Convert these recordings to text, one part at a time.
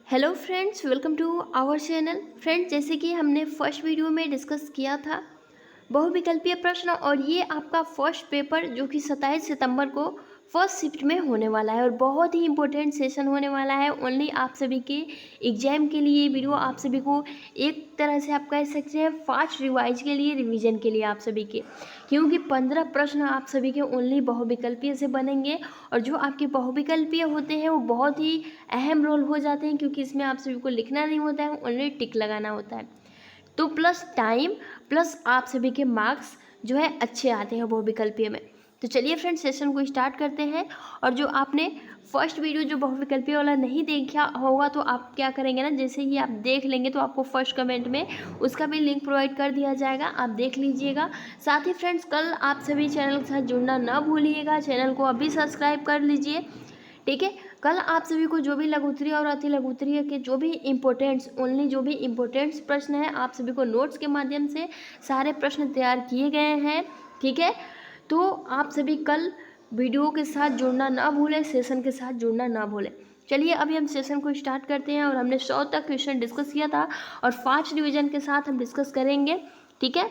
Hello friends, welcome to our channel. Friends, जैसे कि हमने फर्स्ट वीडियो में डिस्कस किया था बहुविकल्पीय प्रश्न, और ये आपका फर्स्ट पेपर जो कि 27 सितंबर को फर्स्ट शिफ्ट में होने वाला है और बहुत ही इंपॉर्टेंट सेशन होने वाला है। ओनली आप सभी के एग्जाम के लिए वीडियो, आप सभी को एक तरह से आप कह सकते हैं फास्ट रिवाइज के लिए, रिवीजन के लिए आप सभी के, क्योंकि 15 प्रश्न आप सभी के ओनली बहुविकल्पीय से बनेंगे। और जो आपके बहुविकल्पीय होते हैं वो बहुत ही अहम रोल हो जाते हैं, क्योंकि इसमें आप सभी को लिखना नहीं होता है, ओनली टिक लगाना होता है। तो प्लस टाइम प्लस आप सभी के मार्क्स जो है अच्छे आते हैं बहुविकल्पीय में। तो चलिए फ्रेंड्स, सेशन को स्टार्ट करते हैं। और जो आपने फर्स्ट वीडियो जो बहुविकल्पीय वाला नहीं देखा होगा तो आप क्या करेंगे ना, जैसे ही आप देख लेंगे तो आपको फर्स्ट कमेंट में उसका भी लिंक प्रोवाइड कर दिया जाएगा, आप देख लीजिएगा। साथ ही फ्रेंड्स, कल आप सभी चैनल के साथ जुड़ना ना भूलिएगा, चैनल को अभी सब्सक्राइब कर लीजिए, ठीक है। कल आप सभी को जो भी लघु उत्तरीय और अति लघु उत्तरीय के जो भी इम्पोर्टेंट्स, ओनली जो भी इम्पोर्टेंट्स प्रश्न है, आप सभी को नोट्स के माध्यम से सारे प्रश्न तैयार किए गए हैं, ठीक है। तो आप सभी कल वीडियो के साथ जुड़ना ना भूलें, सेशन के साथ जुड़ना ना भूलें। चलिए अभी हम सेशन को स्टार्ट करते हैं। और हमने 100 तक क्वेश्चन डिस्कस किया था और 5 रिवीजन के साथ हम डिस्कस करेंगे, ठीक है।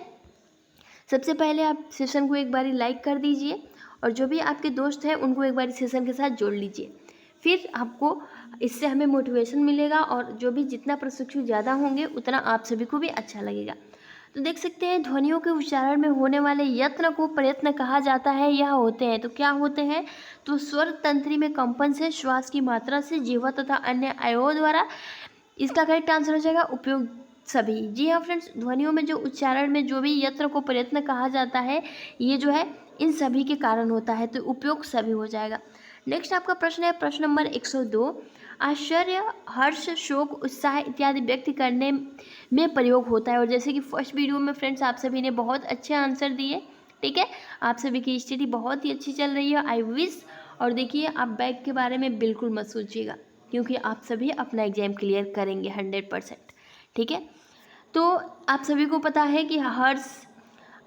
सबसे पहले आप सेशन को एक बारी लाइक कर दीजिए और जो भी आपके दोस्त हैं उनको एक बारी सेशन के साथ जोड़ लीजिए, फिर आपको इससे हमें मोटिवेशन मिलेगा और जो भी जितना प्रशिक्षु ज़्यादा होंगे उतना आप सभी को भी अच्छा लगेगा। तो देख सकते हैं, ध्वनियों के उच्चारण में होने वाले यत्न को प्रयत्न कहा जाता है। यह होते हैं, तो क्या होते हैं, तो स्वर तंत्री में कंपन से, श्वास की मात्रा से, जीवा तथा अन्य अवयवों द्वारा। इसका करेक्ट आंसर हो जाएगा उपयोग सभी। जी हाँ फ्रेंड्स, ध्वनियों में जो उच्चारण में जो भी यत्न को प्रयत्न कहा जाता है, ये जो है इन सभी के कारण होता है, तो उपयोग सभी हो जाएगा। नेक्स्ट आपका प्रश्न है प्रश्न नंबर 102। आश्चर्य, हर्ष, शोक, उत्साह इत्यादि व्यक्त करने में प्रयोग होता है। और जैसे कि फर्स्ट वीडियो में फ्रेंड्स आप सभी ने बहुत अच्छे आंसर दिए, ठीक है। आप सभी की स्थिति बहुत ही अच्छी चल रही है, आई विश। और देखिए, आप बैग के बारे में बिल्कुल मत सोचिएगा, क्योंकि आप सभी अपना एग्जाम क्लियर करेंगे 100%, ठीक है। तो आप सभी को पता है कि हर्ष,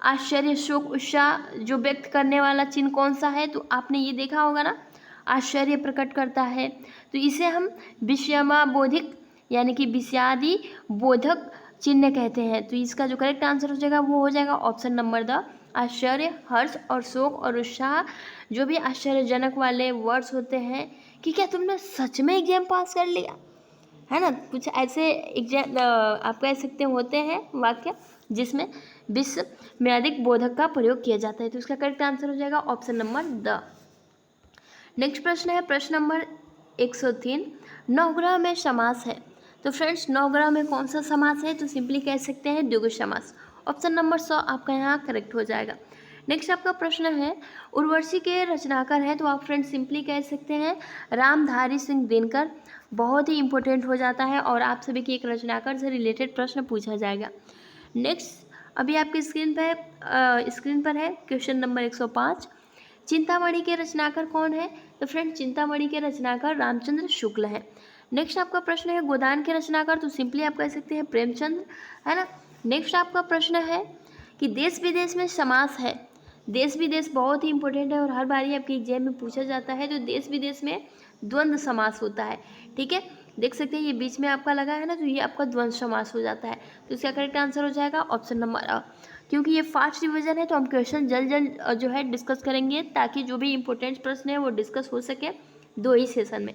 आश्चर्य, शोक, उत्साह जो व्यक्त करने वाला चिन्ह कौन सा है, तो आपने ये देखा होगा ना, आश्चर्य प्रकट करता है, तो इसे हम विषयमाबोधिक यानी कि विषयादि बोधक चिन्ह कहते हैं। तो इसका जो करेक्ट आंसर हो जाएगा वो हो जाएगा ऑप्शन नंबर द। आश्चर्य, हर्ष और शोक और उत्साह जो भी आश्चर्यजनक वाले वर्ड्स होते हैं, कि क्या तुमने सच में एग्जाम पास कर लिया, है ना। कुछ ऐसे एग्जाम आप कह सकते होते हैं वाक्य जिसमें विश्व में अधिक बोधक का प्रयोग किया जाता है। तो इसका करेक्ट आंसर हो जाएगा ऑप्शन नंबर द। नेक्स्ट प्रश्न है प्रश्न नंबर 103। नवग्रह में समास है। तो फ्रेंड्स, नवग्रह में कौन सा समास है, तो सिंपली कह सकते हैं द्विगु समास। ऑप्शन नंबर 100 आपका यहाँ करेक्ट हो जाएगा। नेक्स्ट आपका प्रश्न है उर्वशी के रचनाकार हैं, तो आप फ्रेंड्स सिंपली कह सकते हैं रामधारी सिंह दिनकर। बहुत ही इंपॉर्टेंट हो जाता है और आप सभी की एक रचनाकार से रिलेटेड प्रश्न पूछा जाएगा। नेक्स्ट अभी आपकी स्क्रीन पर है क्वेश्चन नंबर 105। चिंतामणि के रचनाकार कौन है, तो फ्रेंड चिंतामणि के रचनाकार रामचंद्र शुक्ल हैं। नेक्स्ट आपका प्रश्न है गोदान के रचनाकार, तो सिंपली आप कह सकते हैं प्रेमचंद, है ना। नेक्स्ट आपका प्रश्न है कि देश विदेश में समास है। देश विदेश बहुत ही इंपॉर्टेंट है और हर बार आपके एग्जाम में पूछा जाता है। तो देश विदेश में द्वंद्व समास होता है, ठीक है। देख सकते हैं ये बीच में आपका लगा है ना, तो ये आपका द्वंद्व समास हो जाता है। तो इसका करेक्ट आंसर हो जाएगा ऑप्शन नंबर अ। क्योंकि ये फास्ट रिवीजन है तो हम क्वेश्चन जल्द जो है डिस्कस करेंगे, ताकि जो भी इंपॉर्टेंट प्रश्न है वो डिस्कस हो सके 2 ही सेशन में।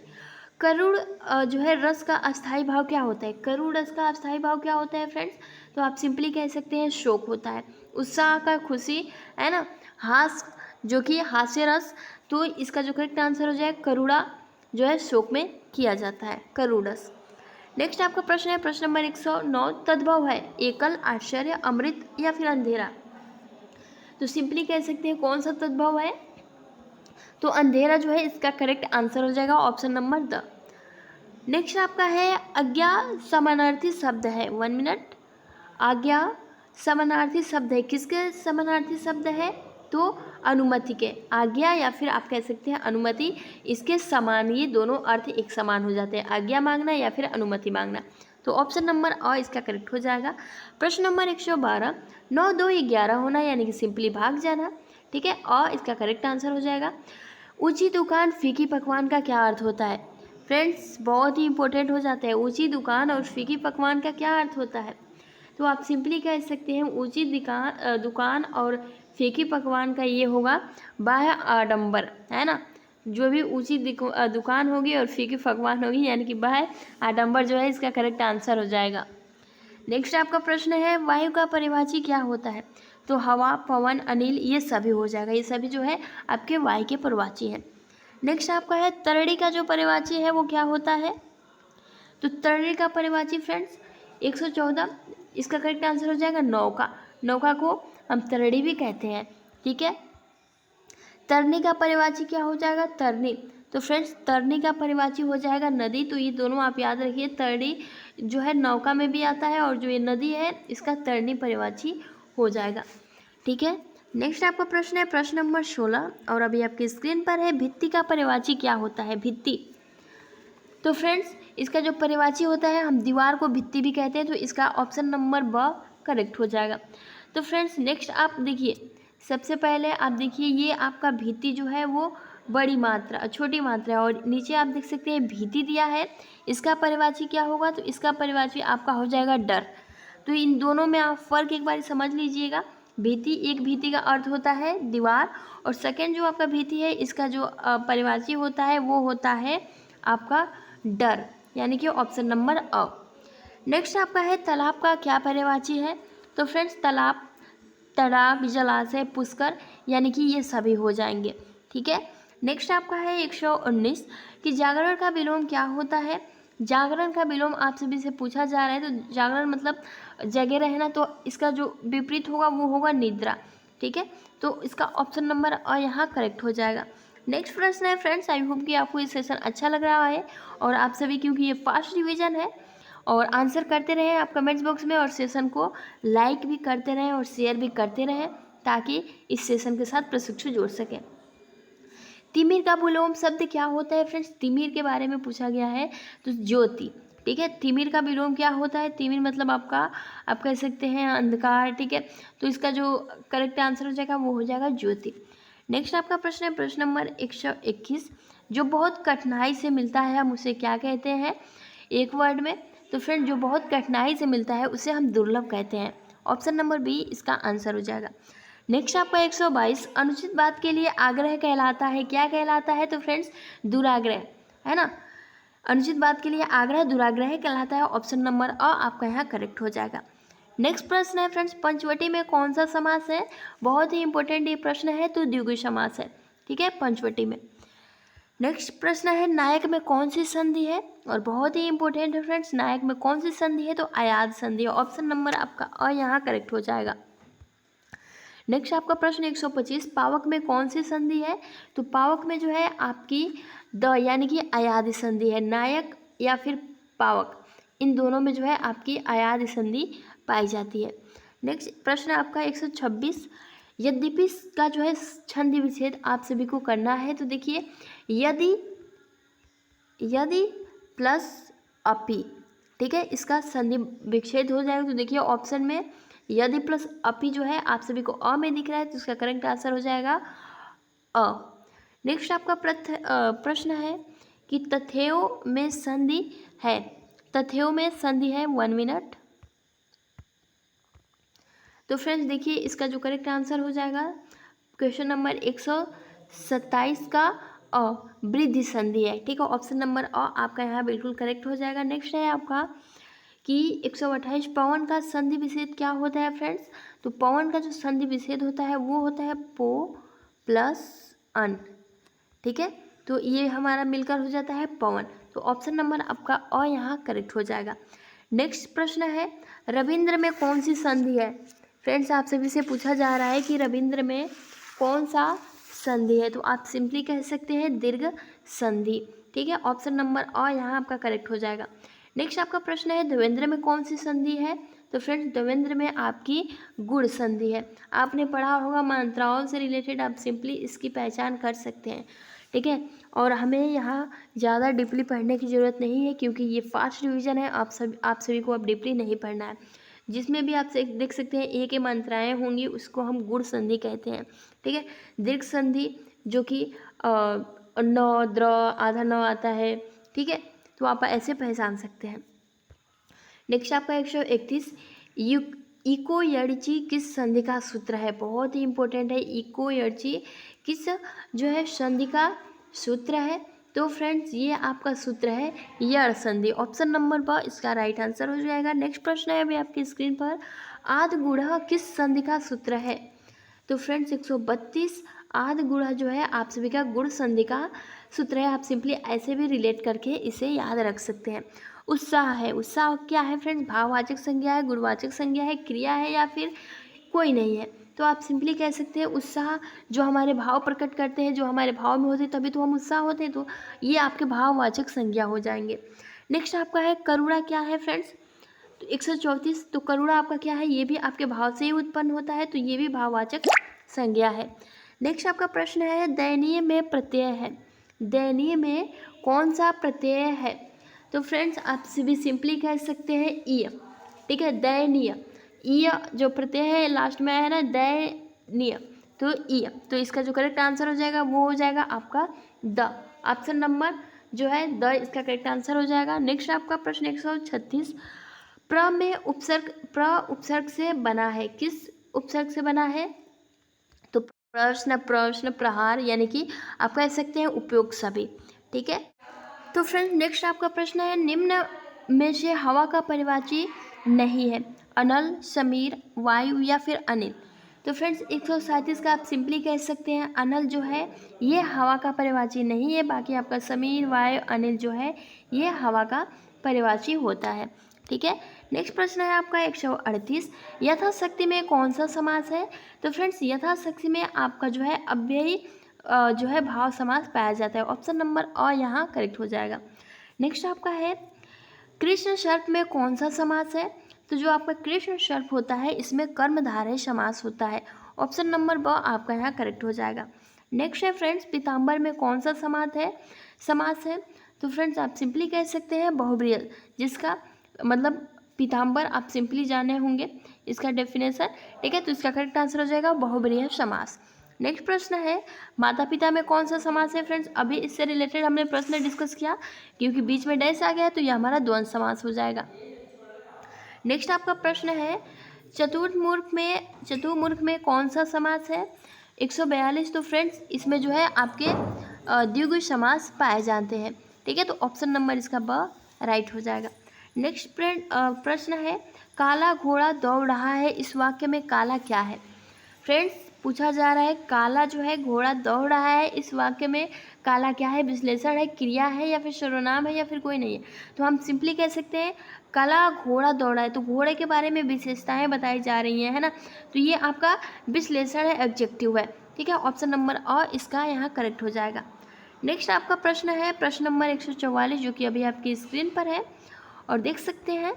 करुण जो है रस का अस्थायी भाव क्या होता है। करुण रस का अस्थायी भाव क्या होता है फ्रेंड्स, तो आप सिंपली कह सकते हैं शोक होता है। उत्साह का खुशी, है ना। हास जो कि हास्य रस, तो इसका जो करेक्ट आंसर हो जाए करुणा जो है शोक में किया जाता है, करुण रस। नेक्स्ट आपका प्रश्न है प्रश्न नंबर 109। तद्भव है एकल, आश्चर्य, अमृत या फिर अंधेरा। तो सिंपली कह सकते हैं कौन सा तद्भव है, तो अंधेरा जो है इसका करेक्ट आंसर हो जाएगा ऑप्शन नंबर द। नेक्स्ट आपका है आज्ञा समानार्थी शब्द है। 1 मिनट। आज्ञा समानार्थी शब्द है, किसके समानार्थी शब्द है, तो अनुमति के। आज्ञा या फिर आप कह सकते हैं अनुमति, इसके समान, ये दोनों अर्थ एक समान हो जाते हैं, आज्ञा मांगना या फिर अनुमति मांगना। तो ऑप्शन नंबर अ इसका करेक्ट हो जाएगा। प्रश्न नंबर 112। 9 2 11 होना यानी कि सिंपली भाग जाना, ठीक है। अ इसका करेक्ट आंसर हो जाएगा। ऊंची दुकान फीकी पकवान का क्या अर्थ होता है। फ्रेंड्स बहुत ही इंपॉर्टेंट हो जाता है। ऊंची दुकान और फीकी पकवान का क्या अर्थ होता है? तो आप सिंपली कह सकते हैं ऊंची दुकान और फीकी पकवान का ये होगा बाह्य आडंबर, है ना। जो भी ऊंची दुकान होगी और फीकी पकवान होगी यानी कि बाह्य आडंबर जो है इसका करेक्ट आंसर हो जाएगा। नेक्स्ट आपका प्रश्न है वायु का परिभाषी क्या होता है? तो हवा, पवन, अनिल ये सभी हो जाएगा। ये सभी जो है आपके वायु के परिभाषी हैं। नेक्स्ट आपका है तरड़ी का जो परिभाषी है वो क्या होता है? तो तरड़ी का परिभाषी फ्रेंड्स 114, इसका करेक्ट आंसर हो जाएगा नौका। नौका को हम तरड़ी भी कहते हैं, ठीक है। तरनी का परिभाषी क्या हो जाएगा? तरनी। तो फ्रेंड्स तरनी का परिभाषी हो जाएगा नदी। तो ये दोनों आप याद रखिए, तरनी जो है नौका में भी आता है और जो ये नदी है इसका तरनी परिभाषी हो जाएगा, ठीक है। नेक्स्ट आपका प्रश्न है प्रश्न नंबर 16 और अभी आपकी स्क्रीन पर है भित्ति का परिभाषी क्या होता है? भित्ति। तो फ्रेंड्स इसका जो परिभाषी होता है हम दीवार को भित्ति भी कहते हैं, तो इसका ऑप्शन नंबर ब करेक्ट हो जाएगा। तो फ्रेंड्स नेक्स्ट आप देखिए, सबसे पहले आप देखिए ये आपका भित्ति जो है वो बड़ी मात्रा छोटी मात्रा है और नीचे आप देख सकते हैं भीति दिया है। इसका परिभाषी क्या होगा? तो इसका परिभाषी आपका हो जाएगा डर। तो इन दोनों में आप फ़र्क एक बार समझ लीजिएगा। भीति, एक भीति का अर्थ होता है दीवार और सेकेंड जो आपका भीति है इसका जो परिभाषी होता है वो होता है आपका डर, यानी कि ऑप्शन नंबर अ। नेक्स्ट आपका है तालाब का क्या परिभाषी है? तो फ्रेंड्स तालाब, तालाब, जलाशय, पुष्कर यानी कि ये सभी हो जाएंगे, ठीक है। नेक्स्ट आपका है 119 कि जागरण का विलोम क्या होता है? जागरण का विलोम आप सभी से पूछा जा रहा है। तो जागरण मतलब जगे रहना, तो इसका जो विपरीत होगा वो होगा निद्रा, ठीक है। तो इसका ऑप्शन नंबर अ यहाँ करेक्ट हो जाएगा। नेक्स्ट प्रश्न है फ्रेंड्स, आई होप कि आपको ये सेशन अच्छा लग रहा है और आप सभी, क्योंकि ये फास्ट रिवीजन है, और आंसर करते रहें आप कमेंट्स बॉक्स में और सेशन को लाइक भी करते रहें और शेयर भी करते रहें ताकि इस सेशन के साथ प्रशिक्षु जुड़ सकें। तिमिर का विलोम शब्द क्या होता है फ्रेंड्स? तिमिर के बारे में पूछा गया है, तो ज्योति, ठीक है। तिमिर का विलोम क्या होता है? तिमिर मतलब आपका आप कह सकते हैं अंधकार, ठीक है। तो इसका जो करेक्ट आंसर हो जाएगा वो हो जाएगा ज्योति। नेक्स्ट आपका प्रश्न है प्रश्न नंबर 121 जो बहुत कठिनाई से मिलता है हम उसे क्या कहते हैं एक वर्ड में? तो फ्रेंड जो बहुत कठिनाई से मिलता है उसे हम दुर्लभ कहते हैं। ऑप्शन नंबर बी इसका आंसर हो जाएगा। नेक्स्ट आपका 122 अनुचित बात के लिए आग्रह कहलाता है, क्या कहलाता है? तो फ्रेंड्स दुराग्रह, है ना। अनुचित बात के लिए आग्रह दुराग्रह कहलाता है। ऑप्शन नंबर अ आपका यहाँ करेक्ट हो जाएगा। नेक्स्ट प्रश्न है फ्रेंड्स पंचवटी में कौन सा समास है? बहुत ही इंपॉर्टेंट ये प्रश्न है, तो द्विगु समास है, ठीक है, पंचवटी में। नेक्स्ट प्रश्न है नायक में कौन सी संधि है? और बहुत ही इंपॉर्टेंट है फ्रेंड्स, नायक में कौन सी संधि है? तो अयाद संधि। ऑप्शन नंबर आपका अ यहाँ करेक्ट हो जाएगा। नेक्स्ट आपका प्रश्न 125 पावक में कौन सी संधि है? तो पावक में जो है आपकी द यानी कि अयादि संधि है। नायक या फिर पावक इन दोनों में जो है आपकी अयादि संधि पाई जाती है। नेक्स्ट प्रश्न आपका 126 यद्यपि का जो है छंद विच्छेद आप सभी को करना है। तो देखिए यदि यदि प्लस अपि, ठीक है, इसका संधि विच्छेद हो जाएगा। तो देखिए ऑप्शन में यदि प्लस अपि जो है आप सभी को अ में दिख रहा है, तो इसका करेक्ट आंसर हो जाएगा अ। नेक्स्ट आपका प्रश्न है कि तथेव में संधि है। तथेव में संधि है 1 मिनट। तो फ्रेंड्स देखिए इसका जो करेक्ट आंसर हो जाएगा क्वेश्चन नंबर 127 का अ वृद्धि संधि है, ठीक है। ऑप्शन नंबर अ आपका यहाँ बिल्कुल करेक्ट हो जाएगा। नेक्स्ट है आपका कि 128 पवन का संधि विच्छेद क्या होता है फ्रेंड्स? तो पवन का जो संधि विच्छेद होता है वो होता है पो प्लस अन, ठीक है। तो ये हमारा मिलकर हो जाता है पवन। तो ऑप्शन नंबर आपका अ यहाँ करेक्ट हो जाएगा। नेक्स्ट प्रश्न है रविंद्र में कौन सी संधि है? फ्रेंड्स आप सभी से पूछा जा रहा है कि रविंद्र में कौन सा संधि है? तो आप सिंपली कह सकते हैं दीर्घ संधि, ठीक है। ऑप्शन नंबर अ यहाँ आपका करेक्ट हो जाएगा। नेक्स्ट आपका प्रश्न है देवेंद्र में कौन सी संधि है? तो फ्रेंड्स देवेंद्र में आपकी गुण संधि है। आपने पढ़ा होगा मात्राओं से रिलेटेड, आप सिंपली इसकी पहचान कर सकते हैं, ठीक है। और हमें यहाँ ज़्यादा डीपली पढ़ने की ज़रूरत नहीं है क्योंकि ये फास्ट रिवीजन है। आप सभी को अब डीपली नहीं पढ़ना है। जिसमें भी आप देख सकते हैं एक मात्राएँ होंगी उसको हम गुण संधि कहते हैं, ठीक है। दीर्घ संधि जो कि न द्र आधा न आता है, ठीक है, तो आप ऐसे पहचान सकते हैं। नेक्स्ट आपका 131 इको-यर्ची किस संधि का सूत्र है? बहुत ही इंपॉर्टेंट है। इको-यर्ची किस जो है संधि का सूत्र है? तो फ्रेंड्स ये आपका सूत्र है यड़ संधि। ऑप्शन नंबर ब इसका राइट आंसर हो जाएगा। नेक्स्ट प्रश्न है अभी आपकी स्क्रीन पर, आद गुणा किस संधि का सूत्र है? तो फ्रेंड्स 132 आद गुणा जो है आप सभी का गुण संधि का सूत्र है। आप सिंपली ऐसे भी रिलेट करके इसे याद रख सकते हैं। उत्साह है, उत्साह क्या है फ्रेंड्स? भाववाचक संज्ञा है, गुणवाचक संज्ञा है, क्रिया है या फिर कोई नहीं है? तो आप सिंपली कह सकते हैं उत्साह जो हमारे भाव प्रकट करते हैं, जो हमारे भाव में होते हैं तभी तो हम उत्साह होते हैं, तो ये आपके भाववाचक संज्ञा हो जाएंगे। नेक्स्ट आपका है करुणा क्या है फ्रेंड्स? तो 134 तो करुणा आपका क्या है? ये भी आपके भाव से ही उत्पन्न होता है, तो ये भी भाववाचक संज्ञा है। नेक्स्ट आपका प्रश्न है दयनीय में प्रत्यय है, दयनीय में कौन सा प्रत्यय है? तो फ्रेंड्स आप भी सिंपली कह सकते हैं ईय, ठीक है, दयनीय। ईय जो प्रत्यय है लास्ट में है ना, दयनीय, तो ईय, तो इसका जो करेक्ट आंसर हो जाएगा वो हो जाएगा आपका द। ऑप्शन नंबर जो है द इसका करेक्ट आंसर हो जाएगा। नेक्स्ट आपका प्रश्न 136 प्र में उपसर्ग, प्र उपसर्ग से बना है, किस उपसर्ग से बना है? तो प्रश्न, प्रश्न, प्रहार, यानी कि आप कह सकते हैं उपयोग सभी, ठीक है। तो फ्रेंड्स नेक्स्ट आपका प्रश्न है निम्न में से हवा का परिवाची नहीं है, अनल, समीर, वायु या फिर अनिल? तो फ्रेंड्स 137 का आप सिंपली कह सकते हैं अनल जो है ये हवा का परिवाची नहीं है, बाकी आपका समीर, वायु, अनिल जो है ये हवा का परिवाची होता है, ठीक है। नेक्स्ट प्रश्न है आपका 138 यथाशक्ति में कौन सा समास है? तो फ्रेंड्स यथाशक्ति में आपका जो है अव्ययी जो है भाव समास पाया जाता है। ऑप्शन नंबर अ यहाँ करेक्ट हो जाएगा। नेक्स्ट आपका है कृष्ण सर्प में कौन सा समास है? तो जो आपका कृष्ण सर्प होता है इसमें कर्मधारय समास होता है। ऑप्शन नंबर ब आपका यहाँ करेक्ट हो जाएगा। नेक्स्ट है फ्रेंड्स पीताम्बर में कौन सा समास है? तो फ्रेंड्स आप सिंपली कह सकते हैं बहुब्रीहि, जिसका मतलब पीताम्बर आप सिंपली जाने होंगे इसका डेफिनेशन, ठीक है, तो इसका करेक्ट आंसर हो जाएगा बहुब्रीहि समास। नेक्स्ट प्रश्न है माता पिता में कौन सा समास है? फ्रेंड्स अभी इससे रिलेटेड हमने प्रश्न डिस्कस किया, क्योंकि बीच में डैश आ गया तो ये हमारा द्वंद्व समास हो जाएगा। नेक्स्ट आपका प्रश्न है चतुर्मुख में कौन सा समास है? 142 तो फ्रेंड्स इसमें जो है आपके द्विगु समास पाए जाते हैं, ठीक है, तो ऑप्शन नंबर इसका ब राइट हो जाएगा। नेक्स्ट प्रश्न है काला घोड़ा दौड़ रहा है, इस वाक्य में काला क्या है? फ्रेंड्स पूछा जा रहा है काला जो है घोड़ा दौड़ रहा है, इस वाक्य में काला क्या है? विश्लेषण है, क्रिया है या फिर सर्वनाम है या फिर कोई नहीं है? तो हम सिंपली कह सकते हैं काला घोड़ा दौड़ा है, तो घोड़े के बारे में विशेषताएं बताई जा रही हैं, है ना, तो ये आपका विश्लेषण है, एडजेक्टिव है, ठीक है, ऑप्शन नंबर अ इसका यहाँ करेक्ट हो जाएगा। नेक्स्ट आपका प्रश्न है प्रश्न नंबर 144 जो कि अभी आपकी स्क्रीन पर है और देख सकते हैं।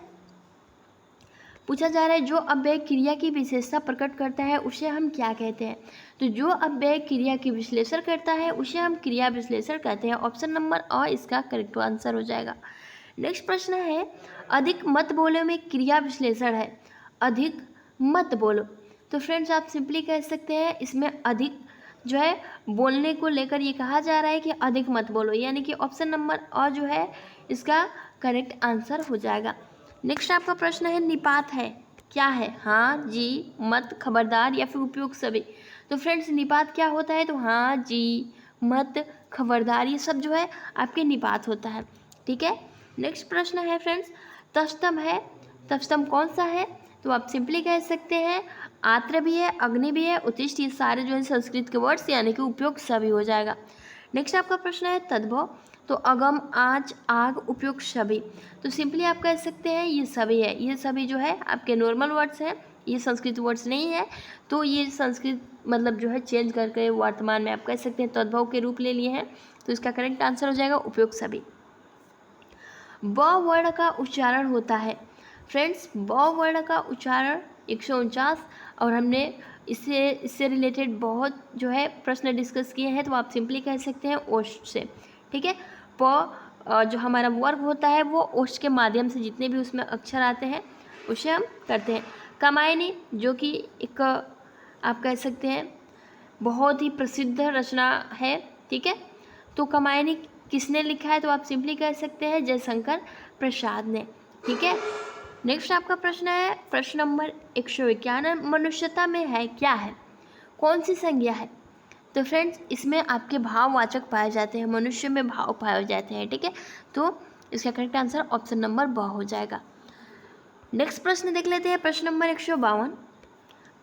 पूछा जा रहा है जो अव्यय क्रिया की विशेषता प्रकट करता है उसे हम क्या कहते हैं? तो जो अव्यय क्रिया की विश्लेषण करता है उसे हम क्रिया विश्लेषण कहते हैं। ऑप्शन नंबर अ इसका करेक्ट आंसर हो जाएगा। नेक्स्ट प्रश्न है अधिक मत बोलो में क्रिया विश्लेषण है, अधिक मत बोलो, तो फ्रेंड्स आप सिंपली कह सकते हैं इसमें अधिक जो है बोलने को लेकर ये कहा जा रहा है कि अधिक मत बोलो, यानी कि ऑप्शन नंबर अ जो है इसका करेक्ट आंसर हो जाएगा। नेक्स्ट आपका प्रश्न है निपात है क्या है? हाँ, जी, मत, खबरदार या फिर उपयोग सभी? तो फ्रेंड्स निपात क्या होता है? तो हाँ, जी, मत, खबरदार ये सब जो है आपके निपात होता है, ठीक है। नेक्स्ट प्रश्न है फ्रेंड्स तस्तम है, तस्तम कौन सा है? तो आप सिंपली कह सकते हैं आत्र भी है, अग्नि भी है, उत्तिष्ठ, ये सारे जो है संस्कृत के वर्ड्स यानी कि उपयोग सभी हो जाएगा। नेक्स्ट आपका प्रश्न है तद्भव, तो अगम, आँच, आग, उपयोग सभी, तो सिंपली आप कह सकते हैं ये सभी है, ये सभी जो है आपके नॉर्मल वर्ड्स हैं, ये संस्कृत वर्ड्स नहीं है, तो ये संस्कृत मतलब जो है चेंज करके वर्तमान में आप कह सकते हैं तद्भव के रूप ले लिए हैं, तो इसका करेक्ट आंसर हो जाएगा उपयोग सभी। ब वर्ण का उच्चारण होता है फ्रेंड्स, ब वर्ण का उच्चारण 149 और हमने इससे रिलेटेड बहुत जो है प्रश्न डिस्कस किए हैं, तो आप सिंपली कह सकते हैं ओष्ठ से, ठीक है। प जो हमारा वर्ग होता है वो ओष्ठ के माध्यम से जितने भी उसमें अक्षर आते हैं उसे हम करते हैं। कामायनी जो कि एक आप कह सकते हैं बहुत ही प्रसिद्ध रचना है, ठीक है, तो कामायनी किसने लिखा है, तो आप सिंपली कह सकते हैं जयशंकर प्रसाद ने। ठीक है, नेक्स्ट आपका प्रश्न है प्रश्न नंबर 151, मनुष्यता में है क्या है, कौन सी संज्ञा है। तो फ्रेंड्स इसमें आपके भाववाचक पाए जाते हैं, मनुष्य में भाव पाए जाते हैं। ठीक है, तो इसका करेक्ट आंसर ऑप्शन नंबर ब हो जाएगा। नेक्स्ट प्रश्न देख लेते हैं प्रश्न नंबर 152,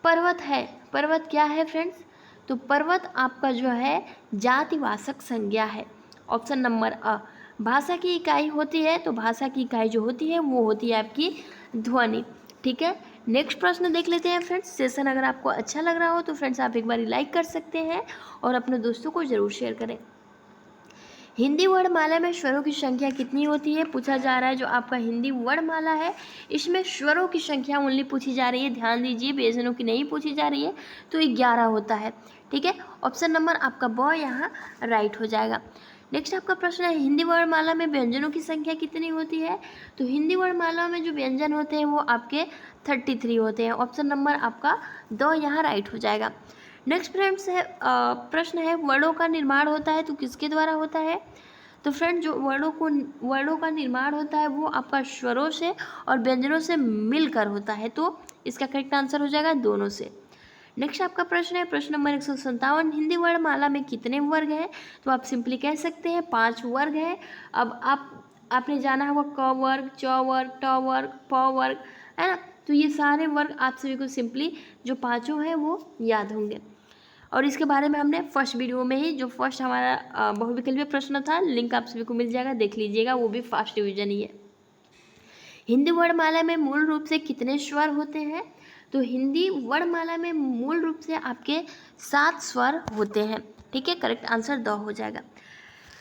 पर्वत है, पर्वत क्या है फ्रेंड्स, तो पर्वत आपका जो है जातिवाचक संज्ञा है। ऑप्शन नंबर अ। भाषा की इकाई होती है, तो भाषा की इकाई जो होती है वो होती है आपकी ध्वनि। ठीक है, नेक्स्ट प्रश्न देख लेते हैं फ्रेंड्स। सेशन अगर आपको अच्छा लग रहा हो तो फ्रेंड्स आप एक बार लाइक कर सकते हैं और अपने दोस्तों को ज़रूर शेयर करें। हिंदी वर्णमाला में स्वरों की संख्या कितनी होती है, पूछा जा रहा है। जो आपका हिंदी वर्णमाला है इसमें स्वरों की संख्या ओनली पूछी जा रही है, ध्यान दीजिए, व्यंजनों की नहीं पूछी जा रही है। तो 11 होता है। ठीक है, ऑप्शन नंबर आपका ब यहाँ राइट हो जाएगा। नेक्स्ट आपका प्रश्न है हिंदी वर्णमाला में व्यंजनों की संख्या कितनी होती है, तो हिंदी वर्णमाला में जो व्यंजन होते हैं वो आपके 33 होते हैं। ऑप्शन नंबर आपका द यहाँ राइट हो जाएगा। नेक्स्ट फ्रेंड्स है प्रश्न है वर्णों का निर्माण होता है तो किसके द्वारा होता है, तो फ्रेंड जो वर्णों का निर्माण होता है वो आपका स्वरों से और व्यंजनों से मिलकर होता है। तो इसका करेक्ट आंसर हो जाएगा दोनों से। नेक्स्ट आपका प्रश्न है प्रश्न नंबर 157, हिंदी वर्णमाला में कितने वर्ग हैं, तो आप सिंपली कह सकते हैं 5 वर्ग है। अब आपने जाना होगा क वर्ग, च वर्ग, ट वर्ग, प वर्ग, है ना। तो ये सारे वर्ग आप सभी को सिंपली जो 5 हैं वो याद होंगे। और इसके बारे में हमने फर्स्ट वीडियो में ही, जो फर्स्ट हमारा बहुविकल्पीय प्रश्न था, लिंक आप सभी को मिल जाएगा, देख लीजिएगा, वो भी फर्स्ट डिवीजन ही है। हिंदी वर्णमाला में मूल रूप से कितने स्वर होते हैं, तो हिंदी वर्णमाला में मूल रूप से आपके 7 स्वर होते हैं। ठीक है, करेक्ट आंसर द हो जाएगा।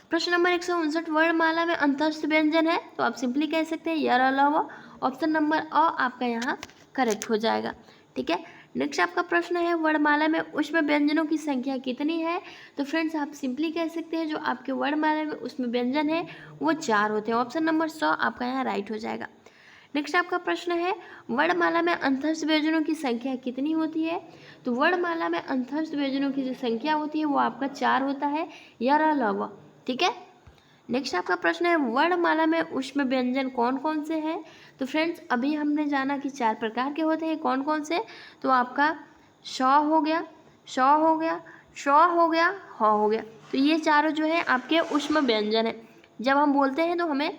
प्रश्न नंबर 159, वर्णमाला में अंतस्थ व्यंजन है, तो आप सिंपली कह सकते हैं यर अलावा। ऑप्शन नंबर अ आपका यहाँ करेक्ट हो जाएगा। ठीक है, नेक्स्ट आपका प्रश्न है वर्णमाला में ऊष्म व्यंजनों की संख्या कितनी है, तो फ्रेंड्स आप सिंपली कह सकते हैं जो आपके वर्णमाला में ऊष्म व्यंजन है वो 4 होते हैं। ऑप्शन नंबर 100 आपका यहाँ राइट हो जाएगा। नेक्स्ट आपका प्रश्न है वर्णमाला में अंतस्थ व्यंजनों की संख्या कितनी होती है, तो वर्णमाला में अंतस्थ व्यंजनों की जो संख्या होती है वो आपका 4 होता है, यर लव। ठीक है, नेक्स्ट आपका प्रश्न है वर्णमाला में ऊष्म व्यंजन कौन कौन से हैं, तो फ्रेंड्स अभी हमने जाना कि 4 प्रकार के होते हैं। कौन कौन से, तो आपका श हो गया, श हो गया, श हो गया, ह हो गया। तो ये चारों जो है आपके ऊष्म व्यंजन है। जब हम बोलते हैं तो हमें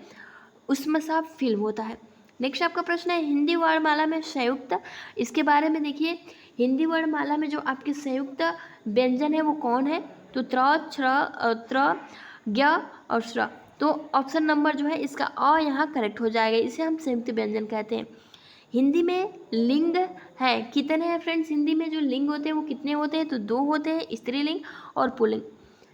ऊष्म सा फील होता है। नेक्स्ट आपका प्रश्न है हिंदी वर्णमाला में संयुक्त, इसके बारे में देखिए। हिंदी वर्णमाला में जो आपके संयुक्त व्यंजन है वो कौन है, तो त्र, छ्र, त्र, ज्ञ और श्र। तो ऑप्शन नंबर जो है इसका अ यहाँ करेक्ट हो जाएगा, इसे हम संयुक्त व्यंजन कहते हैं। हिंदी में लिंग है कितने हैं फ्रेंड्स, हिंदी में जो लिंग होते हैं वो कितने होते हैं, तो 2 होते हैं, स्त्रीलिंग और पुल्लिंग।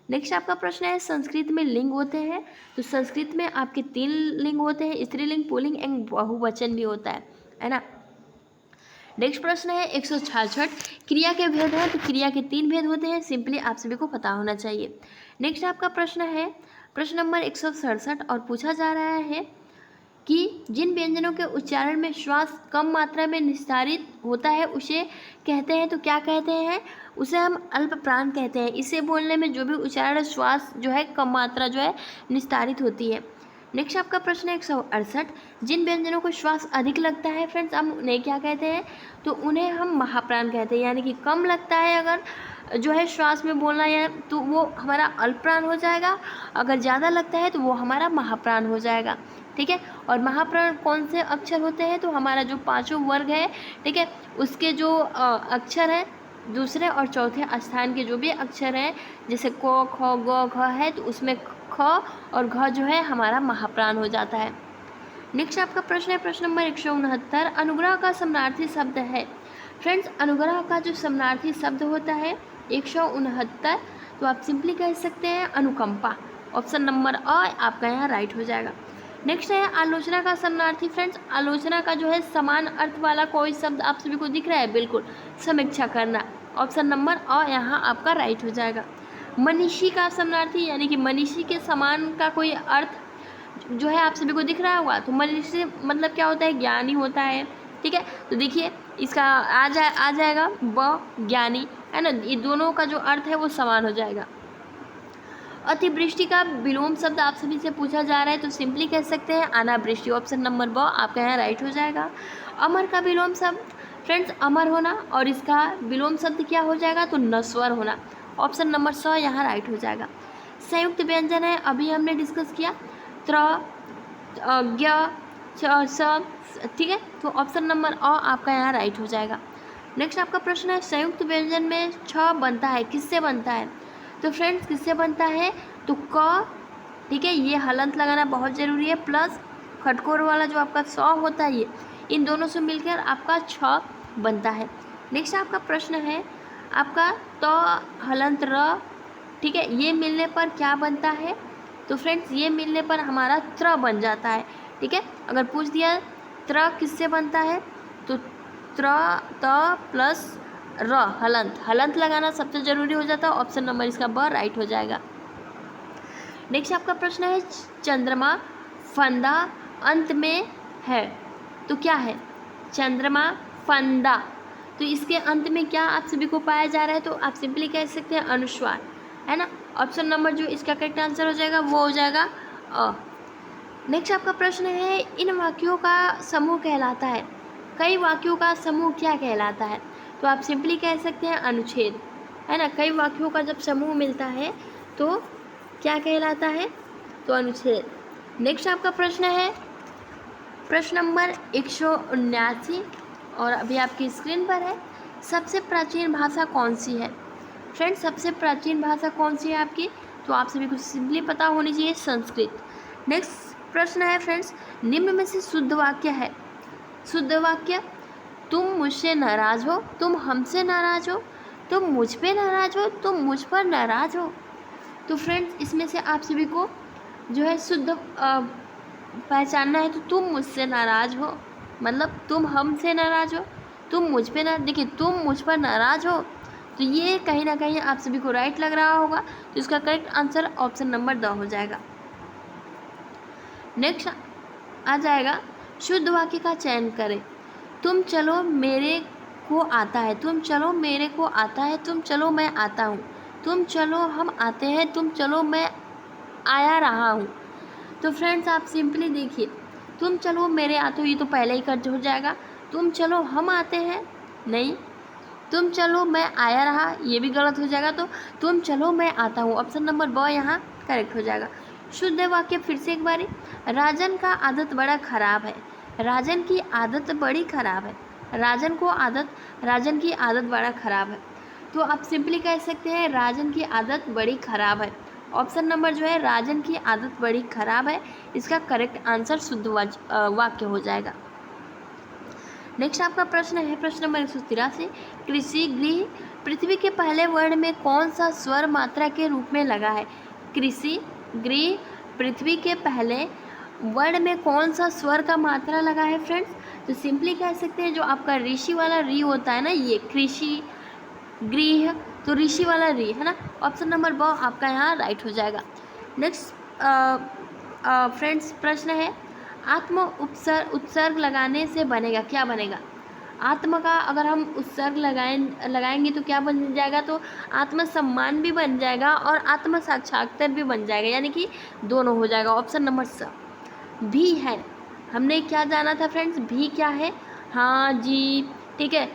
नेक्स्ट आपका प्रश्न है संस्कृत में लिंग होते हैं, तो संस्कृत में आपके 3 लिंग होते हैं, स्त्रीलिंग, पुल्लिंग एंड बहुवचन भी होता है ना। नेक्स्ट प्रश्न है 166, क्रिया के भेद हैं, तो क्रिया के 3 भेद होते हैं, सिंपली आप सभी को पता होना चाहिए। नेक्स्ट आपका प्रश्न है प्रश्न नंबर 167 और पूछा जा रहा है कि जिन व्यंजनों के उच्चारण में श्वास कम मात्रा में निस्तारित होता है उसे कहते हैं, तो क्या कहते हैं, उसे हम अल्प प्राण कहते हैं। इसे बोलने में जो भी उच्चारण श्वास जो है कम मात्रा जो है निस्तारित होती है। नेक्स्ट आपका प्रश्न है 168, जिन व्यंजनों को श्वास अधिक लगता है फ्रेंड्स हम उन्हें क्या कहते हैं, तो उन्हें हम महाप्राण कहते हैं। यानी कि कम लगता है अगर जो है श्वास में बोलना या तो वो हमारा अल्प प्राण हो जाएगा, अगर ज़्यादा लगता है तो वो हमारा महाप्राण हो जाएगा। ठीक है, और महाप्राण कौन से अक्षर होते हैं, तो हमारा जो 5 वर्ग है, ठीक है, उसके जो अक्षर हैं दूसरे और चौथे स्थान के जो भी अक्षर हैं, जैसे क, ख, ग, घ है, तो उसमें ख और घ जो है हमारा महाप्राण हो जाता है। नेक्स्ट आपका प्रश्न है प्रश्न नंबर 169, अनुग्रह का समानार्थी शब्द है। फ्रेंड्स अनुग्रह का जो समानार्थी शब्द होता है 169, तो आप सिंपली कह सकते हैं अनुकंपा। ऑप्शन नंबर अ आपका यहाँ राइट हो जाएगा। नेक्स्ट है आलोचना का समानार्थी। फ्रेंड्स आलोचना का जो है समान अर्थ वाला कोई शब्द आप सभी को दिख रहा है, बिल्कुल समीक्षा करना। ऑप्शन नंबर अ यहाँ आपका राइट हो जाएगा। मनीषी का समानार्थी यानी कि मनीषी के समान का कोई अर्थ जो है आप सभी को दिख रहा होगा, तो मनीषी मतलब क्या होता है, ज्ञानी होता है। ठीक है, तो देखिए इसका आ जाएगा ब ज्ञानी, है ना, ये दोनों का जो अर्थ है वो समान हो जाएगा। अतिवृष्टि का विलोम शब्द आप सभी से पूछा जा रहा है, तो सिंपली कह सकते हैं अनावृष्टि। ऑप्शन नंबर ब आपका यहाँ राइट हो जाएगा। अमर का विलोम शब्द फ्रेंड्स अमर होना, और इसका विलोम शब्द क्या हो जाएगा, तो नश्वर होना। ऑप्शन नंबर स यहाँ राइट हो जाएगा। संयुक्त व्यंजन है, अभी हमने डिस्कस किया, त्र, ज्ञ, च, स, ठीक है, तो ऑप्शन नंबर अ आपका यहाँ राइट हो जाएगा। नेक्स्ट आपका प्रश्न है, संयुक्त व्यंजन में छ बनता है, किससे बनता है, तो फ्रेंड्स किससे बनता है, तो क, ठीक है, ये हलंत लगाना बहुत ज़रूरी है, प्लस खटकोर वाला जो आपका स होता है, ये इन दोनों से मिलकर आपका छ बनता है। नेक्स्ट आपका प्रश्न है आपका त हलंत र, ठीक है, ये मिलने पर क्या बनता है, तो फ्रेंड्स ये मिलने पर हमारा त्र बन जाता है। ठीक है, अगर पूछ दिया त्र किससे बनता है, तो त्र त प्लस र हलंत लगाना सबसे ज़रूरी हो जाता है। ऑप्शन नंबर इसका ब राइट हो जाएगा। नेक्स्ट आपका प्रश्न है, चंद्रमा फंदा अंत में है, तो क्या है, चंद्रमा फंदा, तो इसके अंत में क्या आप सभी को पाया जा रहा है, तो आप सिंपली कह सकते हैं अनुस्वार, है ना। ऑप्शन नंबर जो इसका करेक्ट आंसर हो जाएगा वो हो जाएगा अ। नेक्स्ट आपका प्रश्न है, इन वाक्यों का समूह कहलाता है, कई वाक्यों का समूह क्या कहलाता है, तो आप सिंपली कह सकते हैं अनुच्छेद, है ना। कई वाक्यों का जब समूह मिलता है तो क्या कहलाता है, तो अनुच्छेद। नेक्स्ट आपका प्रश्न है प्रश्न नंबर 179 और अभी आपकी स्क्रीन पर है, सबसे प्राचीन भाषा कौन सी है, फ्रेंड्स सबसे प्राचीन भाषा कौन सी है आपकी, तो आप सभी को सिंपली पता होनी चाहिए संस्कृत। नेक्स्ट प्रश्न है फ्रेंड्स, निम्न में से शुद्ध वाक्य है, शुद्ध वाक्य, तुम मुझसे नाराज़ हो, तुम हमसे नाराज़ हो, तुम मुझ पे नाराज़ हो, तुम मुझ पर नाराज़ हो, तो फ्रेंड्स इसमें से आप सभी को जो है शुद्ध पहचानना है, तो तुम मुझसे नाराज़ हो, मतलब तुम हमसे नाराज़ हो, तुम मुझ पे ना, देखिए तुम मुझ पर नाराज़ हो, तो ये कहीं ना कहीं आप सभी को राइट लग रहा होगा, तो इसका correct answer option number the हो जाएगा। नेक्स्ट आ जाएगा, शुद्ध वाक्य का चयन करें, तुम चलो मेरे को आता है, तुम चलो मेरे को आता है, तुम चलो मैं आता हूँ, तुम चलो हम आते हैं, तुम चलो मैं आया रहा हूँ, तो फ्रेंड्स आप सिंपली देखिए, तुम चलो मेरे आते हो ये तो पहले ही कट हो जाएगा, तुम चलो हम आते हैं नहीं, तुम चलो मैं आया रहा ये भी गलत हो जाएगा, तो तुम चलो मैं आता हूँ, ऑप्शन नंबर ब यहाँ करेक्ट हो जाएगा। शुद्ध वाक्य फिर से एक बारी, राजन का आदत बड़ा खराब है, राजन की आदत बड़ी खराब है, राजन की आदत बड़ा खराब है, तो आप सिंपली कह सकते हैं राजन की आदत बड़ी खराब है। ऑप्शन नंबर जो है राजन की आदत बड़ी खराब है, इसका करेक्ट आंसर शुद्ध वाक्य हो जाएगा। नेक्स्ट आपका प्रश्न है प्रश्न नंबर 183, कृषि गृह पृथ्वी के पहले वर्ण में कौन सा स्वर मात्रा के रूप में लगा है, कृषि गृह पृथ्वी के पहले वर्ण में कौन सा स्वर का मात्रा लगा है फ्रेंड्स, तो सिंपली कह सकते हैं जो आपका ऋषि वाला री होता है ना, ये कृषि गृह, तो ऋषि वाला री है ना, ऑप्शन नंबर ब आपका यहाँ राइट हो जाएगा। नेक्स्ट फ्रेंड्स प्रश्न है, आत्म उत्सर्ग लगाने से बनेगा, क्या बनेगा, आत्म का अगर हम उत्सर्ग लगाएंगे तो क्या बन जाएगा, तो आत्मसम्मान भी बन जाएगा और आत्म साक्षात्कार भी बन जाएगा, यानी कि दोनों हो जाएगा। ऑप्शन नंबर स भी है, हमने क्या जाना था फ्रेंड्स, भी क्या है, हाँ जी ठीक है,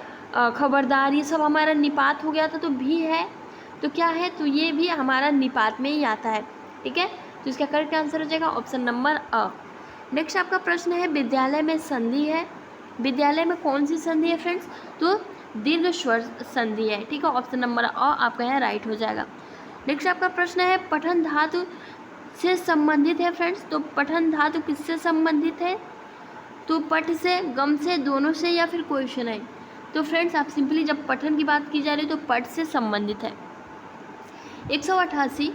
खबरदार, ये सब हमारा निपात हो गया था, तो भी है तो क्या है, तो ये भी हमारा निपात में ही आता है। ठीक है, तो इसका करेक्ट आंसर हो जाएगा ऑप्शन नंबर अ। नेक्स्ट आपका प्रश्न है, विद्यालय में संधि है, विद्यालय में कौन सी संधि है फ्रेंड्स, तो दीर्घ स्वर संधि है। ठीक है, ऑप्शन नंबर अ आपका यहाँ राइट हो जाएगा। नेक्स्ट आपका प्रश्न है, पठन धातु से संबंधित है फ्रेंड्स, तो पठन धातु किससे संबंधित है, तो पठ से, गम से, दोनों से, या फिर कोई से नहीं, तो फ्रेंड्स आप सिंपली जब पठन की बात की जा रही है तो पठ से संबंधित है। 188,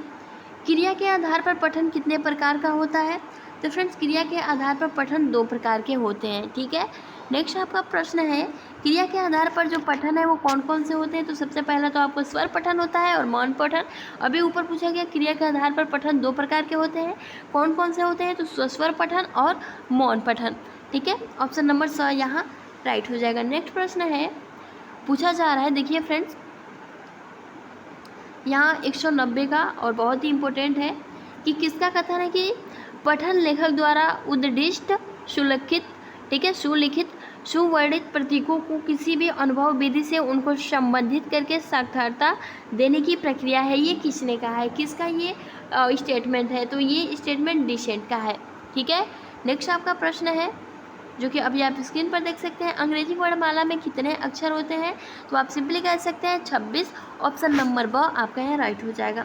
क्रिया के आधार पर पठन कितने प्रकार का होता है, तो फ्रेंड्स क्रिया के आधार पर पठन 2 प्रकार के होते हैं। ठीक है, नेक्स्ट आपका प्रश्न है, क्रिया के आधार पर जो पठन है वो कौन कौन से होते हैं, तो सबसे पहला तो आपको स्वर पठन होता है और मौन पठन। अभी ऊपर पूछा गया क्रिया के आधार पर पठन 2 प्रकार के होते हैं, कौन कौन से होते हैं, तो स्वर पठन और मौन पठन। ठीक है, ऑप्शन नंबर स यहाँ राइट हो जाएगा। नेक्स्ट प्रश्न है, पूछा जा रहा है, देखिए फ्रेंड्स, यहाँ 190 का और बहुत ही इम्पोर्टेंट है कि किसका कथन है कि पठन लेखक द्वारा उद्दिष्ट सुलिखित, ठीक है, सुलिखित सुवर्णित प्रतीकों को किसी भी अनुभव विधि से उनको संबंधित करके साक्षरता देने की प्रक्रिया है। ये किसने कहा है, किसका ये स्टेटमेंट है? तो ये स्टेटमेंट डिसेंट का है, ठीक है। नेक्स्ट आपका प्रश्न है जो कि अभी आप स्क्रीन पर देख सकते हैं, अंग्रेजी वर्णमाला में कितने अक्षर होते हैं? तो आप सिंपली कह सकते हैं 26। ऑप्शन नंबर ब आपका यहाँ राइट हो जाएगा।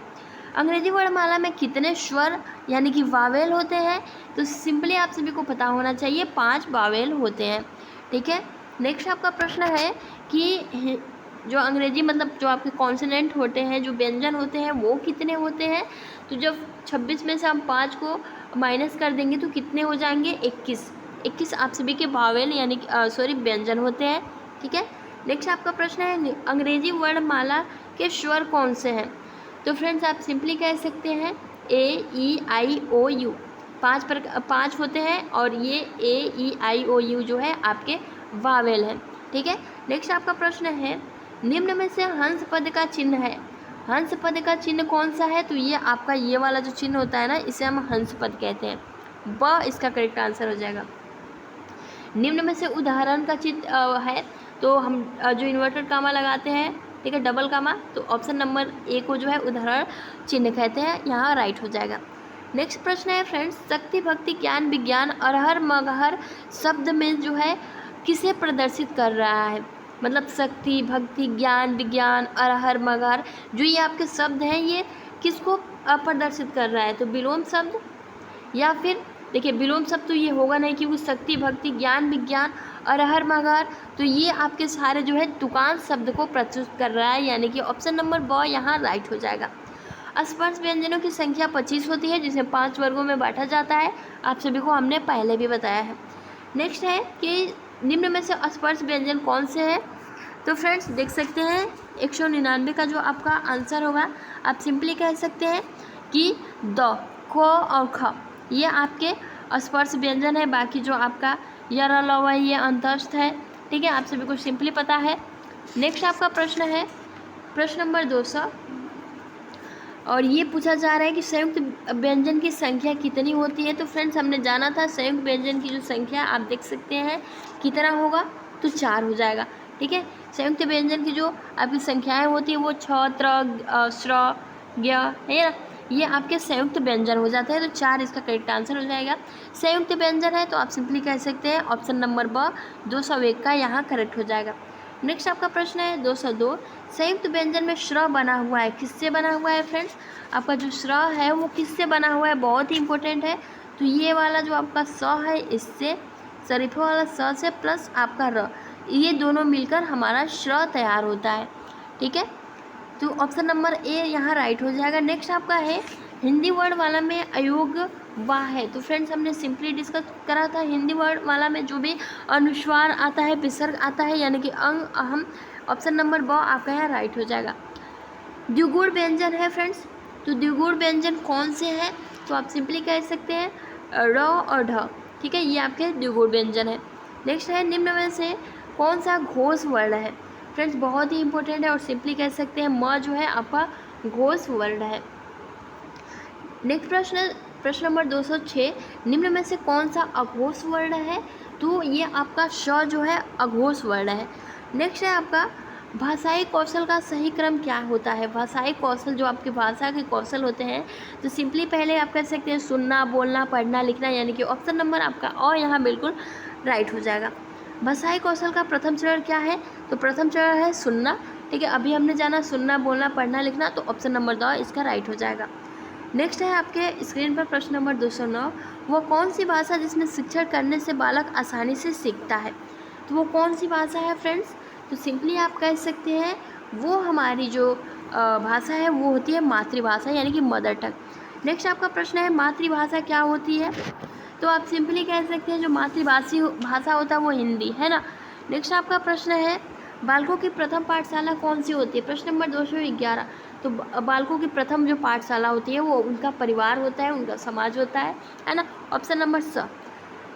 अंग्रेजी वर्णमाला में कितने स्वर यानी कि वावेल होते हैं? तो सिंपली आप सभी को पता होना चाहिए 5 वावेल होते हैं, ठीक है। नेक्स्ट आपका प्रश्न है कि जो अंग्रेजी मतलब जो आपके कॉन्सोनेंट होते हैं, जो व्यंजन होते हैं, वो कितने होते हैं? तो जब 26 में से हम 5 को माइनस कर देंगे तो कितने हो जाएंगे? 21 आप सभी के वावेल यानी कि व्यंजन होते हैं, ठीक है। नेक्स्ट आपका प्रश्न है अंग्रेजी वर्णमाला के स्वर कौन से हैं? तो फ्रेंड्स आप सिंपली कह सकते हैं A, E, I, O, U 5 होते हैं और ये A, E, I, O, U जो है आपके वावेल हैं, ठीक है। नेक्स्ट आपका प्रश्न है निम्न में से हंस पद का चिन्ह है, हंस पद का चिन्ह कौन सा है? तो ये आपका ये वाला जो चिन्ह होता है ना, इसे हम हंस पद कहते हैं। ब इसका करेक्ट आंसर हो जाएगा। निम्न में से उदाहरण का चिन्ह है, तो हम जो इन्वर्टेड कामा लगाते हैं, ठीक है, डबल कामा, तो ऑप्शन नंबर ए को जो है उदाहरण चिन्ह कहते हैं, यहाँ राइट हो जाएगा। नेक्स्ट प्रश्न है फ्रेंड्स शक्ति भक्ति ज्ञान विज्ञान अरहर मगहर शब्द में जो है किसे प्रदर्शित कर रहा है? मतलब शक्ति भक्ति ज्ञान विज्ञान अरहर मगहर जो ये आपके शब्द हैं, ये किसको प्रदर्शित कर रहा है? तो विलोम शब्द या फिर देखिए विलोम शब्द तो ये होगा नहीं क्योंकि शक्ति भक्ति ज्ञान विज्ञान अरहर मगहर तो ये आपके सारे जो है तुकांत शब्द को प्रस्तुत कर रहा है, यानी कि ऑप्शन नंबर ब यहाँ राइट हो जाएगा। स्पर्श व्यंजनों की संख्या 25 होती है जिसे 5 वर्गों में बांटा जाता है, आप सभी को हमने पहले भी बताया है। नेक्स्ट है कि निम्न में से स्पर्श व्यंजन कौन से हैं? तो फ्रेंड्स देख सकते हैं 199 का जो आपका आंसर होगा, आप सिंपली कह सकते हैं कि द, ख और ख ये आपके स्पर्श व्यंजन है। बाकी जो आपका यर लव ये अंतस्थ है, ठीक है, आप सभी को सिंपली पता है। नेक्स्ट आपका प्रश्न है प्रश्न नंबर 200 और ये पूछा जा रहा है कि संयुक्त व्यंजन की संख्या कितनी होती है? तो फ्रेंड्स हमने जाना था संयुक्त व्यंजन की जो संख्या आप देख सकते हैं कितना होगा, तो 4 हो जाएगा, ठीक है। संयुक्त व्यंजन की जो आपकी संख्याएं होती है वो छ, त्र, श्र, ज्ञ है ना, ये आपके संयुक्त व्यंजन हो जाते हैं, तो 4 इसका करेक्ट आंसर हो जाएगा। संयुक्त व्यंजन है तो आप सिंपली कह सकते हैं ऑप्शन नंबर ब 201 का यहाँ करेक्ट हो जाएगा। नेक्स्ट आपका प्रश्न है 202 संयुक्त व्यंजन में श्र बना हुआ है, किससे बना हुआ है फ्रेंड्स? आपका जो श्र है वो किससे बना हुआ है, बहुत ही इंपॉर्टेंट है। तो ये वाला जो आपका स है इससे, शरीफा वाला स से प्लस आपका र, ये दोनों मिलकर हमारा श्र तैयार होता है, ठीक है। तो ऑप्शन नंबर ए यहाँ राइट हो जाएगा। नेक्स्ट आपका है हिंदी वर्णमाला में अयोग वाह है, तो फ्रेंड्स हमने सिंपली डिस्कस करा था हिंदी वर्णमाला में जो भी अनुस्वार आता है विसर्ग आता है यानी कि अंग अहम, ऑप्शन नंबर ब आपका यहाँ राइट हो जाएगा। द्विगुण व्यंजन है फ्रेंड्स, तो द्विगुण व्यंजन कौन से हैं? तो आप सिंपली कह सकते हैं र और ढ, ठीक है, ये आपके द्विगुण व्यंजन है। नेक्स्ट है निम्न में से कौन सा घोष वर्ण है? फ्रेंड्स बहुत ही इंपॉर्टेंट है और सिंपली कह सकते हैं म जो है आपका घोष वर्ण है। नेक्स्ट प्रश्न नंबर 206 निम्न में से कौन सा अघोष वर्ण है? तो ये आपका श जो है अघोष वर्ण है। नेक्स्ट है आपका भाषाई कौशल का सही क्रम क्या होता है? भाषाई कौशल जो आपके भाषा के कौशल होते हैं, तो सिंपली पहले आप कह सकते हैं सुनना बोलना पढ़ना लिखना, यानी कि ऑप्शन नंबर आपका और यहाँ बिल्कुल राइट हो जाएगा। भाषाई कौशल का प्रथम चरण क्या है? तो प्रथम चरण है सुनना, ठीक है, अभी हमने जाना सुनना बोलना पढ़ना लिखना, तो ऑप्शन नंबर 2 इसका राइट हो जाएगा। नेक्स्ट है आपके स्क्रीन पर प्रश्न नंबर 209 वो कौन सी भाषा जिसमें शिक्षण करने से बालक आसानी से सीखता है? तो वो कौन सी भाषा है फ्रेंड्स? तो सिंपली आप कह सकते हैं वो हमारी जो भाषा है वो होती है मातृभाषा यानी कि मदर टंग। नेक्स्ट आपका प्रश्न है मातृभाषा क्या होती है? तो आप सिंपली कह सकते हैं जो मातृभाषी भाषा होता है वो हिंदी है ना। नेक्स्ट आपका प्रश्न है बालकों की प्रथम पाठशाला कौन सी होती है? प्रश्न नंबर 211 तो बालकों की प्रथम जो पाठशाला होती है वो उनका परिवार होता है, उनका समाज होता है ना, ऑप्शन नंबर स।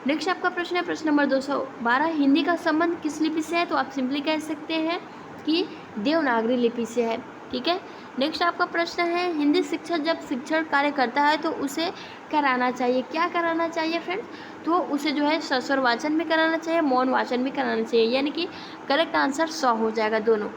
नेक्स्ट आपका प्रश्न है प्रश्न नंबर 212 हिंदी का संबंध किस लिपि से है? तो आप सिंपली कह सकते हैं कि देवनागरी लिपि से है, ठीक है। नेक्स्ट आपका प्रश्न है, हिंदी शिक्षक जब शिक्षण कार्य करता है तो उसे कराना चाहिए, क्या कराना चाहिए फ्रेंड्स? तो उसे जो है सस्वर वाचन भी कराना चाहिए, मौन वाचन भी कराना चाहिए, यानी कि करेक्ट आंसर 100 हो जाएगा दोनों।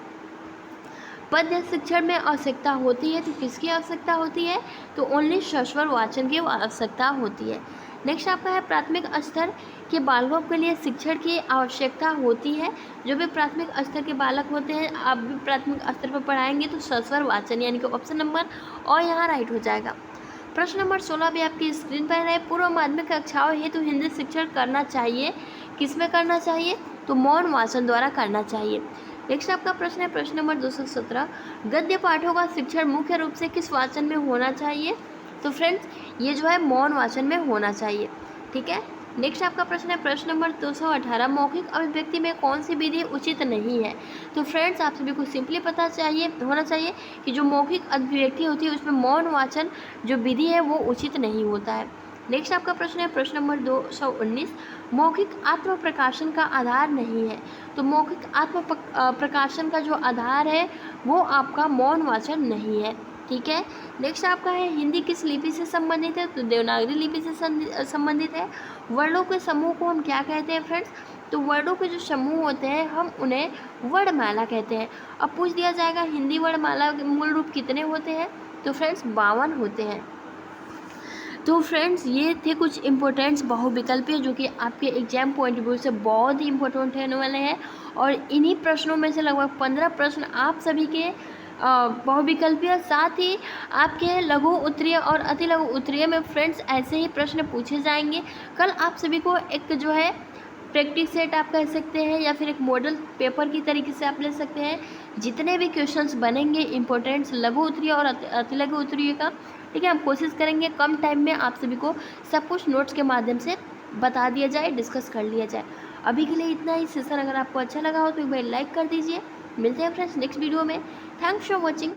पद्य शिक्षण में आवश्यकता होती है तो किसकी आवश्यकता होती है? तो ओनली सस्वर वाचन की आवश्यकता होती है। नेक्स्ट आपका है, प्राथमिक स्तर के बालकों के लिए शिक्षण की आवश्यकता होती है। जो भी प्राथमिक स्तर के बालक होते हैं, आप भी प्राथमिक स्तर पर पढ़ाएंगे तो सस्वर वाचन, यानी कि ऑप्शन नंबर और यहाँ राइट हो जाएगा। प्रश्न नंबर 16 भी आपकी स्क्रीन पर है, पूर्व माध्यमिक कक्षाओं हेतु हिंदी शिक्षण करना चाहिए, किसमें करना चाहिए? तो मौन वाचन द्वारा करना चाहिए। नेक्स्ट आपका प्रश्न है, प्रश्न नंबर 217, गद्य पाठों का शिक्षण मुख्य रूप से किस वाचन में होना चाहिए? तो फ्रेंड्स ये जो है मौन वाचन में होना चाहिए, ठीक है। नेक्स्ट आपका प्रश्न है, प्रश्न नंबर 218, मौखिक अभिव्यक्ति में कौन सी विधि उचित नहीं है? तो फ्रेंड्स आप सभी को सिंपली पता होना चाहिए कि जो मौखिक अभिव्यक्ति होती है उसमें मौन वाचन जो विधि है वो उचित नहीं होता है। नेक्स्ट आपका प्रश्न है, प्रश्न नंबर 219, मौखिक आत्म प्रकाशन का आधार नहीं है। तो मौखिक आत्म प्रकाशन का जो आधार है वो आपका मौन वाचन नहीं है, ठीक है। नेक्स्ट आपका है, हिंदी किस लिपि से संबंधित है? तो देवनागरी लिपि से संबंधित है। वर्णों के समूह को हम क्या कहते हैं फ्रेंड्स? तो वर्णों के जो समूह होते हैं हम उन्हें वर्णमाला कहते हैं। अब पूछ दिया जाएगा हिंदी वर्णमाला के मूल रूप कितने होते हैं? तो फ्रेंड्स 52 होते हैं। तो फ्रेंड्स ये थे कुछ इम्पोर्टेंट्स बहुविकल्पीय जो कि आपके एग्जाम पॉइंट ऑफ व्यू से बहुत ही इम्पोर्टेंट रहने वाले हैं, और इन्हीं प्रश्नों में से लगभग 15 प्रश्न आप सभी के बहुविकल्पीय, साथ ही आपके लघु उत्तरीय और अति लघु उत्तरीय में फ्रेंड्स ऐसे ही प्रश्न पूछे जाएंगे। कल आप सभी को एक जो है प्रैक्टिस सेट आप कह सकते हैं या फिर एक मॉडल पेपर की तरीके से आप ले सकते हैं। जितने भी क्वेश्चंस बनेंगे इम्पोर्टेंट्स लघु उत्तरीय और अति लघु उत्तरीय का, ठीक है, हम कोशिश करेंगे कम टाइम में आप सभी को सब कुछ नोट्स के माध्यम से बता दिया जाए, डिस्कस कर लिया जाए। अभी के लिए इतना ही। सेशन अगर आपको अच्छा लगा हो तो एक बार लाइक कर दीजिए। मिलते हैं फ्रेंड्स नेक्स्ट वीडियो में। Thanks for watching.